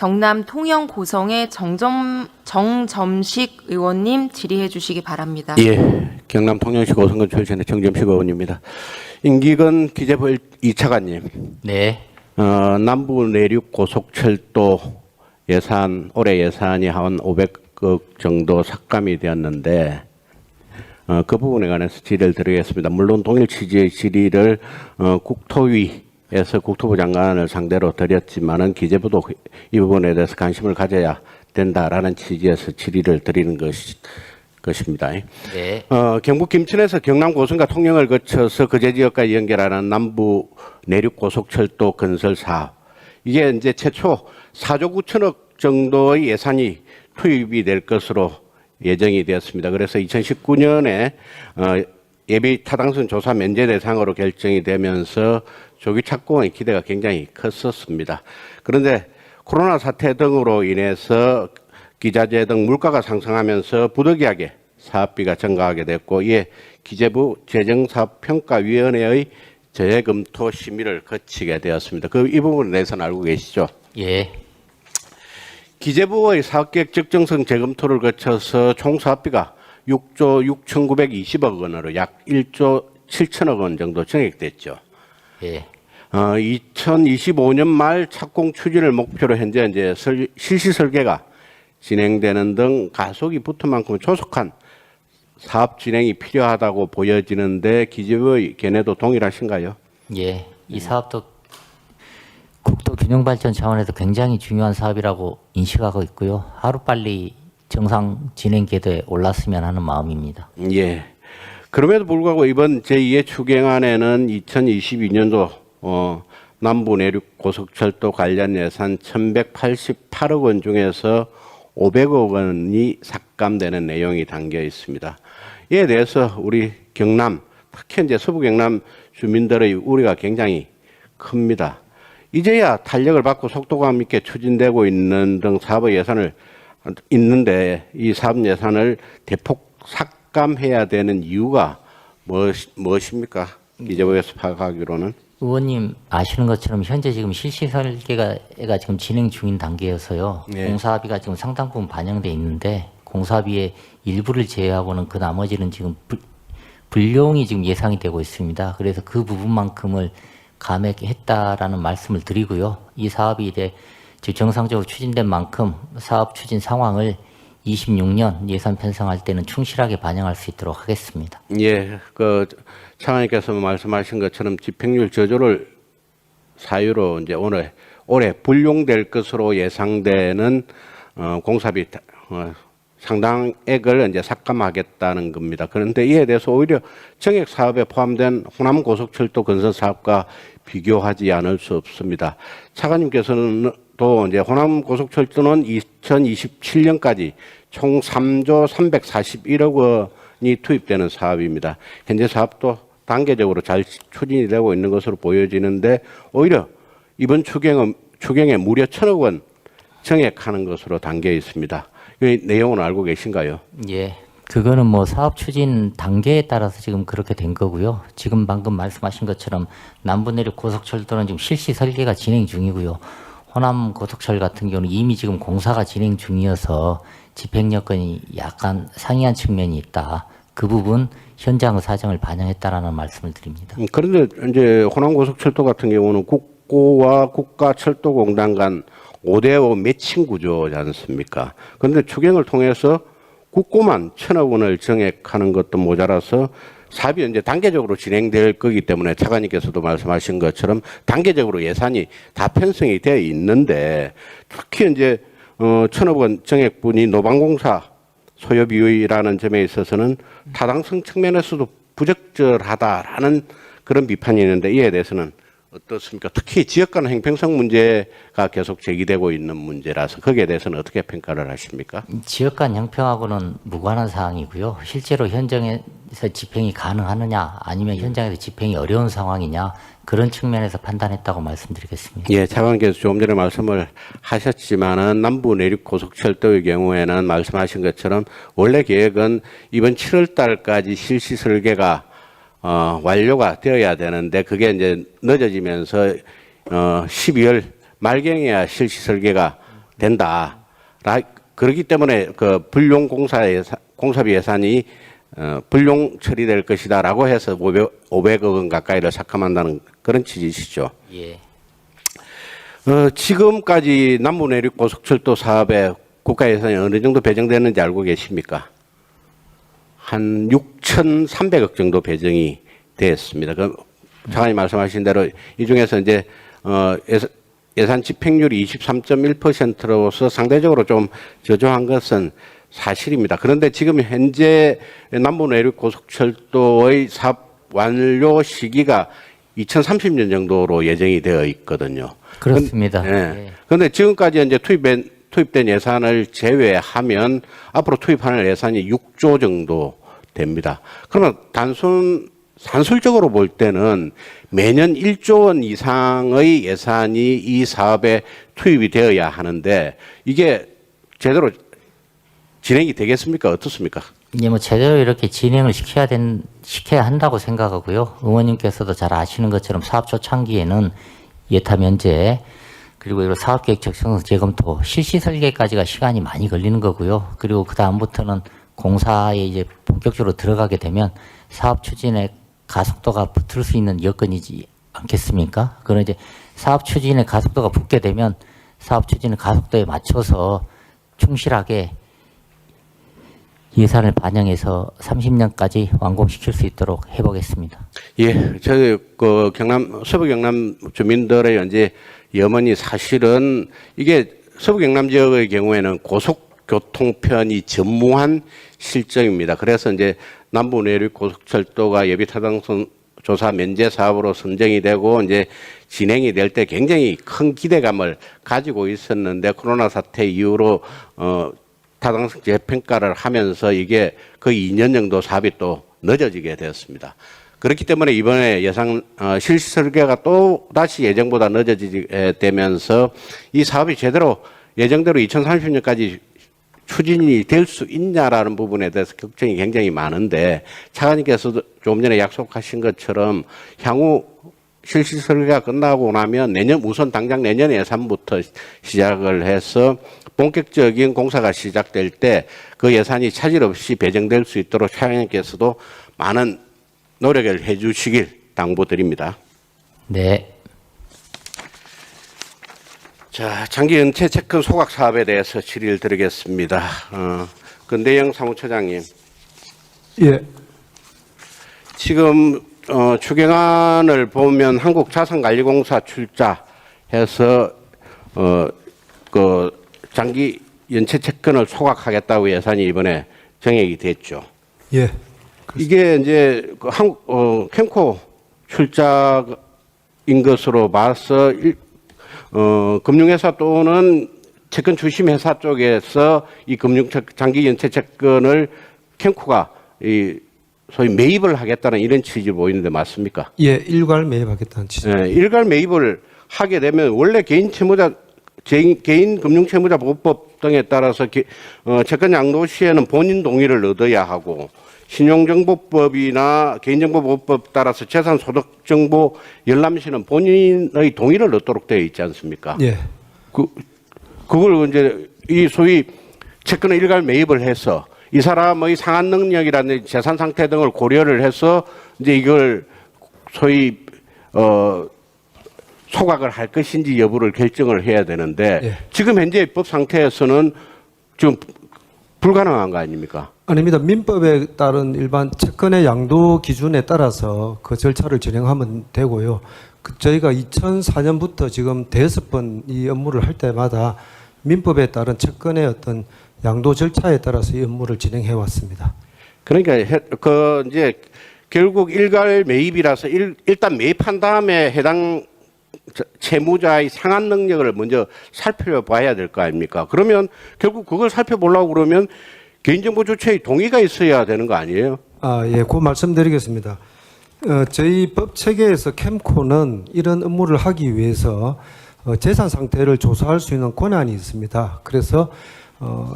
경남 통영 고성의 정점식 의원님 질의해 주시기 바랍니다. 예, 경남 통영시 고성군 출신의 정점식 의원입니다. 임기근 기재부 2차관님. 네. 남부 내륙 고속철도 예산, 올해 예산이 한 500억 정도 삭감이 되었는데 그 부분에 관해서 질의를 드리겠습니다. 물론 동일 취지의 질의를 국토위에서 국토부 장관을 상대로 드렸지만은 기재부도 이 부분에 대해서 관심을 가져야 된다라는 취지에서 질의를 드리는 것입니다. 네. 경북 김천에서 경남 고성과 통영을 거쳐서 거제 지역과 연결하는 남부 내륙 고속철도 건설 사업. 이게 이제 최초 4조 9천억 정도의 예산이 투입이 될 것으로 예정이 되었습니다. 그래서 2019년에 예비 타당성 조사 면제 대상으로 결정이 되면서 조기 착공의 기대가 굉장히 컸었습니다. 그런데 코로나 사태 등으로 인해서 기자재 등 물가가 상승하면서 부득이하게 사업비가 증가하게 됐고, 이에 기재부 재정사업평가위원회의 재검토 심의를 거치게 되었습니다. 이 부분에 대해서는 알고 계시죠? 예. 기재부의 사업계획 적정성 재검토를 거쳐서 총 사업비가 6조 6,920억 원으로 약 1조 7천억 원 정도 증액됐죠. 예. 2025년 말 착공 추진을 목표로 현재 이제 실시 설계가 진행되는 등 가속이 붙은 만큼 조속한 사업 진행이 필요하다고 보여지는데 기재부의 견해도 동일하신가요? 예. 이 사업도 국토 균형 발전 차원에서 굉장히 중요한 사업이라고 인식하고 있고요. 하루빨리 정상 진행 궤도에 올랐으면 하는 마음입니다. 예. 그럼에도 불구하고 이번 제2의 추경안에는 2022년도 남부 내륙 고속철도 관련 예산 1,188억 원 중에서 500억 원이 삭감되는 내용이 담겨 있습니다. 이에 대해서 우리 경남, 특히 이제 서부 경남 주민들의 우려가 굉장히 큽니다. 이제야 탄력을 받고 속도감 있게 추진되고 있는 등 사업 예산을 있는데 이 사업 예산을 대폭 삭감해야 되는 이유가 무엇입니까? 기재부에서 파악하기로는. 의원님 아시는 것처럼 현재 지금 실시 설계가 지금 진행 중인 단계여서요. 네. 공사비가 지금 상당 부분 반영돼 있는데 공사비의 일부를 제외하고는 그 나머지는 지금 불용이 지금 예상이 되고 있습니다. 그래서 그 부분만큼을 감액했다라는 말씀을 드리고요. 이 사업이 이제 정상적으로 추진된 만큼 사업 추진 상황을 26년 예산 편성할 때는 충실하게 반영할 수 있도록 하겠습니다. 예, 차관님께서 말씀하신 것처럼 집행률 저조를 사유로 이제 올해 불용될 것으로 예상되는 공사비 상당액을 이제 삭감하겠다는 겁니다. 그런데 이에 대해서 오히려 정액 사업에 포함된 호남 고속철도 건설 사업과 비교하지 않을 수 없습니다. 차관님께서는 또 이제 호남 고속철도는 2027년까지 총 3조 341억 원이 투입되는 사업입니다. 현재 사업도 단계적으로 잘 추진이 되고 있는 것으로 보여지는데 오히려 이번 추경에 무려 1,000억 원 증액하는 것으로 담겨 있습니다. 이 내용은 알고 계신가요? 예. 그거는 뭐 사업 추진 단계에 따라서 지금 그렇게 된 거고요. 지금 방금 말씀하신 것처럼 남부 내륙 고속철도는 지금 실시 설계가 진행 중이고요. 호남 고속철 같은 경우는 이미 지금 공사가 진행 중이어서 집행 여건이 약간 상이한 측면이 있다. 그 부분 현장 사정을 반영했다라는 말씀을 드립니다. 그런데 이제 호남 고속철도 같은 경우는 국고와 국가철도공단 간 5대5 매칭 구조지 않습니까? 그런데 추경을 통해서 국고만 1,000억 원을 증액하는 것도 모자라서 사업이 이제 단계적으로 진행될 거기 때문에 차관님께서도 말씀하신 것처럼 단계적으로 예산이 다 편성이 되어 있는데 특히 이제 1,000억 원 증액분이 노방공사 소요 비율이라는 점에 있어서는 타당성 측면에서도 부적절하다라는 그런 비판이 있는데 이에 대해서는 어떻습니까? 특히 지역 간 형평성 문제가 계속 제기되고 있는 문제라서 거기에 대해서는 어떻게 평가를 하십니까? 지역 간 형평하고는 무관한 사항이고요. 실제로 현장에서 집행이 가능하느냐 아니면 현장에서 집행이 어려운 상황이냐 그런 측면에서 판단했다고 말씀드리겠습니다. 예, 차관께서 조금 전에 말씀을 하셨지만은 남부 내륙 고속철도의 경우에는 말씀하신 것처럼 원래 계획은 이번 7월 달까지 실시 설계가 완료가 되어야 되는데 그게 이제 늦어지면서 12월 말경에야 실시 설계가 된다. 그렇기 때문에 그 불용 공사비 예산이 불용 처리될 것이다라고 해서 500억 원 가까이를 삭감한다는 그런 취지시죠. 예. 지금까지 남부내륙 고속철도 사업에 국가 예산이 어느 정도 배정되는지 알고 계십니까? 한 6,300억 정도 배정이 됐습니다. 그 장관님 말씀하신 대로 이 중에서 이제 예산 집행률이 23.1%로서 상대적으로 좀 저조한 것은 사실입니다. 그런데 지금 현재 남부내륙 고속철도의 사업 완료 시기가 2030년 정도로 예정이 되어 있거든요. 그렇습니다. 그런데 지금까지 이제 투입된 예산을 제외하면 앞으로 투입하는 예산이 6조 정도 됩니다. 그러면 산술적으로 볼 때는 매년 1조 원 이상의 예산이 이 사업에 투입이 되어야 하는데 이게 제대로 진행이 되겠습니까? 어떻습니까? 예, 뭐 제대로 이렇게 진행을 시켜야 한다고 생각하고요. 의원님께서도 잘 아시는 것처럼 사업 초창기에는 예타 면제 그리고 이런 사업계획 적성 재검토 실시 설계까지가 시간이 많이 걸리는 거고요. 그리고 그 다음부터는 공사에 이제 본격적으로 들어가게 되면 사업 추진에 가속도가 붙을 수 있는 여건이지 않겠습니까? 그런 이제 사업 추진의 가속도가 붙게 되면 사업 추진의 가속도에 맞춰서 충실하게 예산을 반영해서 30년까지 완공시킬 수 있도록 해보겠습니다. 예, 저희 그 서부 경남 주민들의 이제 염원이 사실은 이게 서부 경남 지역의 경우에는 고속교통편이 전무한 실정입니다. 그래서 이제 남부 내륙 고속철도가 예비 타당성 조사 면제 사업으로 선정이 되고 이제 진행이 될 때 굉장히 큰 기대감을 가지고 있었는데 코로나 사태 이후로 타당성 재평가를 하면서 이게 거의 2년 정도 사업이 또 늦어지게 되었습니다. 그렇기 때문에 이번에 예상 실시 설계가 또 다시 예정보다 늦어지게 되면서 이 사업이 제대로 예정대로 2030년까지 추진이 될 수 있냐라는 부분에 대해서 걱정이 굉장히 많은데 차관님께서도 조금 전에 약속하신 것처럼 향후 실시 설계가 끝나고 나면 우선 당장 내년 예산부터 시작을 해서 본격적인 공사가 시작될 때 그 예산이 차질 없이 배정될 수 있도록 차관님께서도 많은 노력을 해 주시길 당부드립니다. 네. 자, 장기 은퇴 채권 소각 사업에 대해서 질의를 드리겠습니다. 근대영 사무처장님. 예. 지금 추경안을 보면 한국자산관리공사 출자해서 그 장기 연체 채권을 소각하겠다고 예산이 이번에 정액이 됐죠. 예. 이게 이제 캠코 출자인 것으로 봐서 금융회사 또는 채권 주심회사 쪽에서 이 장기 연체 채권을 캠코가 소위 매입을 하겠다는 이런 취지로 보이는데 맞습니까? 예, 일괄 매입하겠다는 취지. 네, 일괄 매입을 하게 되면 원래 개인 금융채무자보호법 등에 따라서 채권 양도 시에는 본인 동의를 얻어야 하고 신용정보법이나 개인정보보호법 따라서 재산소득정보 열람 시는 본인의 동의를 얻도록 되어 있지 않습니까? 예. 그걸 이제 이 소위 채권을 일괄 매입을 해서 이 사람의 상환 능력이라든지 재산 상태 등을 고려를 해서 이제 이걸 소위 소각을 할 것인지 여부를 결정을 해야 되는데 예. 지금 현재 입법 상태에서는 지금 불가능한 거 아닙니까? 아닙니다. 민법에 따른 일반 채권의 양도 기준에 따라서 그 절차를 진행하면 되고요. 저희가 2004년부터 지금 5번 이 업무를 할 때마다 민법에 따른 채권의 어떤 양도 절차에 따라서 이 업무를 진행해 왔습니다. 그러니까 이제 결국 일괄 매입이라서 일단 매입한 다음에 해당 채무자의 상환 능력을 먼저 살펴봐야 될 거 아닙니까? 그러면 결국 그걸 살펴보려고 그러면 개인정보 주체의 동의가 있어야 되는 거 아니에요? 예, 그 말씀드리겠습니다. 저희 법 체계에서 캠코는 이런 업무를 하기 위해서 재산 상태를 조사할 수 있는 권한이 있습니다. 그래서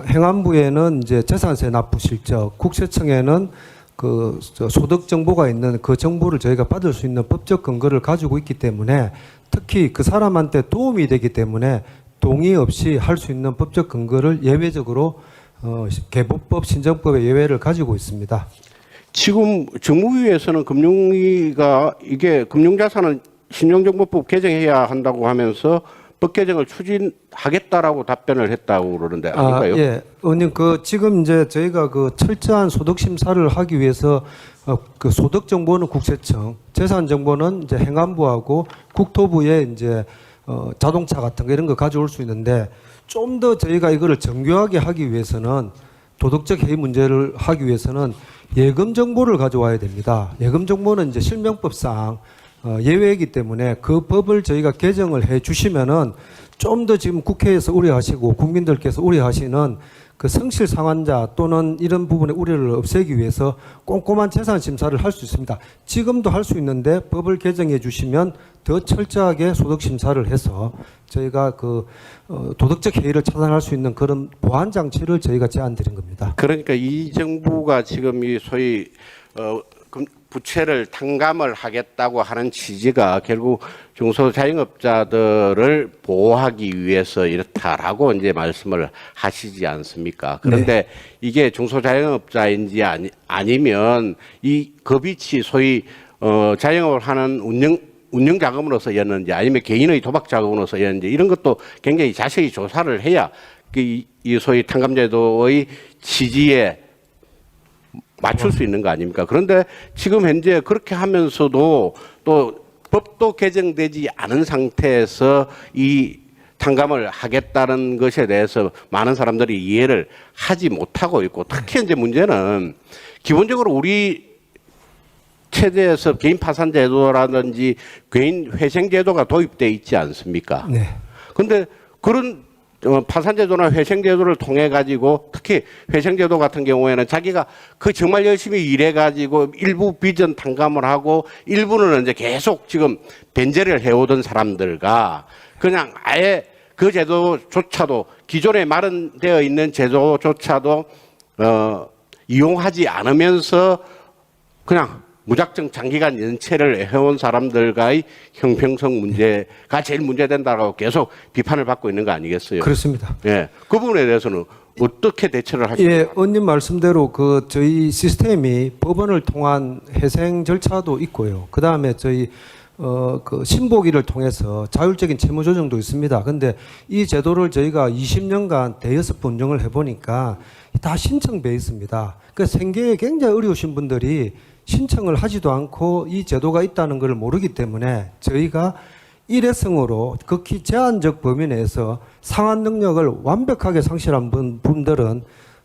행안부에는 이제 재산세 납부 실적, 국세청에는 그 소득 정보가 있는 그 정보를 저희가 받을 수 있는 법적 근거를 가지고 있기 때문에 특히 그 사람한테 도움이 되기 때문에 동의 없이 할 수 있는 법적 근거를 예외적으로 개보법 신정법의 예외를 가지고 있습니다. 지금 정무위에서는 금융위가 이게 금융자산은 신용정보법 개정해야 한다고 하면서 법 개정을 추진하겠다라고 답변을 했다고 그러는데 아닐까요? 예, 의원님 지금 이제 저희가 철저한 소득 심사를 하기 위해서 그 소득 정보는 국세청, 재산 정보는 이제 행안부하고 국토부에 이제 자동차 같은 거 이런 거 가져올 수 있는데 좀 더 저희가 이거를 정교하게 하기 위해서는 도덕적 해이 문제를 하기 위해서는 예금 정보를 가져와야 됩니다. 예금 정보는 이제 실명법상 예외이기 때문에 그 법을 저희가 개정을 해 주시면은 좀 더 지금 국회에서 우려하시고 국민들께서 우려하시는 그 성실 상환자 또는 이런 부분의 우려를 없애기 위해서 꼼꼼한 재산 심사를 할 수 있습니다. 지금도 할 수 있는데 법을 개정해 주시면 더 철저하게 소득 심사를 해서 저희가 도덕적 해이를 차단할 수 있는 그런 보완 장치를 저희가 제안드린 겁니다. 그러니까 이 정부가 지금 이 소위 부채를 탕감을 하겠다고 하는 취지가 결국 중소자영업자들을 보호하기 위해서 이렇다라고 이제 말씀을 하시지 않습니까? 그런데 네. 이게 중소자영업자인지 아니면 이 급이치 소위 자영업을 하는 운영 자금으로서 였는지 아니면 개인의 도박 자금으로서 였는지 이런 것도 굉장히 자세히 조사를 해야 이 소위 탕감제도의 취지에 맞출 수 있는 거 아닙니까? 그런데 지금 현재 그렇게 하면서도 또 법도 개정되지 않은 상태에서 이 탕감을 하겠다는 것에 대해서 많은 사람들이 이해를 하지 못하고 있고 특히 이제 문제는 기본적으로 우리 체제에서 개인 파산 제도라든지 개인 회생 제도가 도입돼 있지 않습니까? 네. 근데 그런 파산제도나 회생제도를 통해 가지고 특히 회생제도 같은 경우에는 자기가 정말 열심히 일해 가지고 일부 빚은 탕감을 하고 일부는 이제 계속 지금 변제를 해오던 사람들과 그냥 아예 그 제도조차도 기존에 마련되어 있는 제도조차도 이용하지 않으면서 그냥 무작정 장기간 연체를 해온 사람들과의 형평성 문제가 제일 문제된다고 계속 비판을 받고 있는 거 아니겠어요? 그렇습니다. 예, 그 부분에 대해서는 어떻게 대처를 하시나요? 예, 의원님 말씀대로 저희 시스템이 법원을 통한 회생 절차도 있고요. 그 다음에 저희 신보기를 통해서 자율적인 채무 조정도 있습니다. 근데 이 제도를 저희가 20년간 대여섯 번 운영을 해보니까 다 신청 베이스입니다. 그 생계에 굉장히 어려우신 분들이 신청을 하지도 않고 이 제도가 있다는 것을 모르기 때문에 저희가 일회성으로 극히 제한적 범위 내에서 상환 능력을 완벽하게 상실한 분들은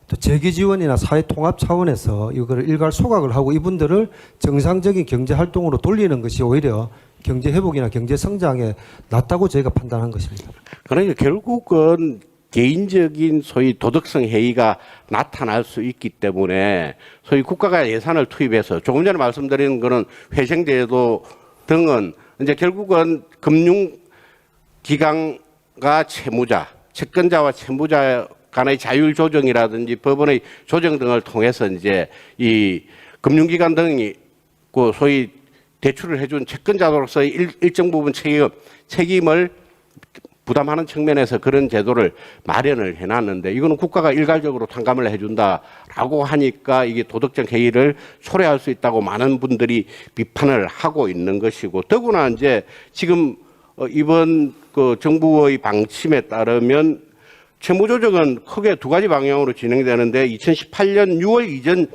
또 재기 지원이나 사회 통합 차원에서 이거를 일괄 소각을 하고 이분들을 정상적인 경제 활동으로 돌리는 것이 오히려 경제 회복이나 경제 성장에 낫다고 저희가 판단한 것입니다. 그러니까 결국은 개인적인 소위 도덕성 해이가 나타날 수 있기 때문에 소위 국가가 예산을 투입해서 조금 전에 말씀드린 거는 회생제도 등은 이제 결국은 금융기관과 채무자, 채권자와 채무자 간의 자율 조정이라든지 법원의 조정 등을 통해서 이제 이 금융기관 등이 그 소위 대출을 해준 채권자로서의 일정 부분 책임을 부담하는 측면에서 그런 제도를 마련을 해놨는데 이거는 국가가 일괄적으로 탕감을 해준다라고 하니까 이게 도덕적 해이를 초래할 수 있다고 많은 분들이 비판을 하고 있는 것이고 더구나 이제 지금 이번 정부의 방침에 따르면 채무조정은 크게 두 가지 방향으로 진행되는데 2018년 6월 이전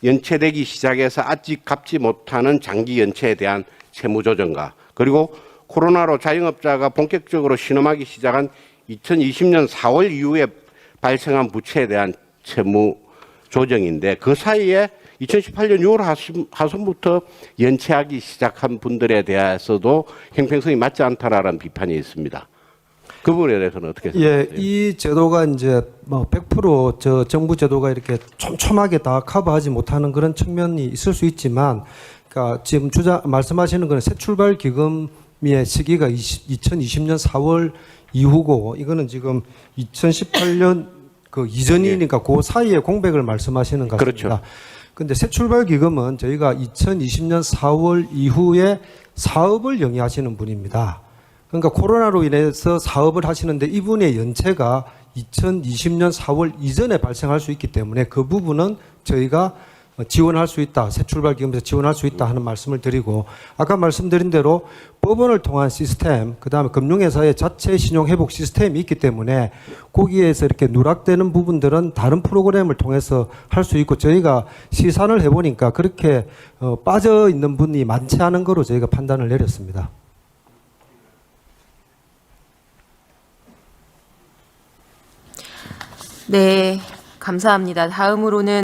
연체되기 시작해서 아직 갚지 못하는 장기 연체에 대한 채무조정과 그리고 코로나로 자영업자가 본격적으로 신음하기 시작한 2020년 4월 이후에 발생한 부채에 대한 채무 조정인데 그 사이에 2018년 6월 하순부터 연체하기 시작한 분들에 대해서도 형평성이 맞지 않다라는 비판이 있습니다. 그 부분에 대해서는 어떻게 생각하세요? 예, 이 제도가 이제 100% 정부 제도가 이렇게 촘촘하게 다 커버하지 못하는 그런 측면이 있을 수 있지만, 그러니까 지금 말씀하시는 거는 새 출발 기금의 시기가 2020년 4월 이후고, 이거는 지금 2018년 그 이전이니까 그 사이에 공백을 말씀하시는 것 같습니다. 그렇죠. 근데 새 출발 기금은 저희가 2020년 4월 이후에 사업을 영위하시는 분입니다. 그러니까 코로나로 인해서 사업을 하시는데 이분의 연체가 2020년 4월 이전에 발생할 수 있기 때문에 그 부분은 저희가 지원할 수 있다. 새 출발 기금에서 지원할 수 있다 하는 말씀을 드리고, 아까 말씀드린 대로 법원을 통한 시스템, 그다음에 금융회사의 자체 신용 회복 시스템이 있기 때문에 거기에서 이렇게 누락되는 부분들은 다른 프로그램을 통해서 할 수 있고, 저희가 시산을 해보니까 그렇게 빠져 있는 분이 많지 않은 거로 저희가 판단을 내렸습니다. 네, 감사합니다. 다음으로는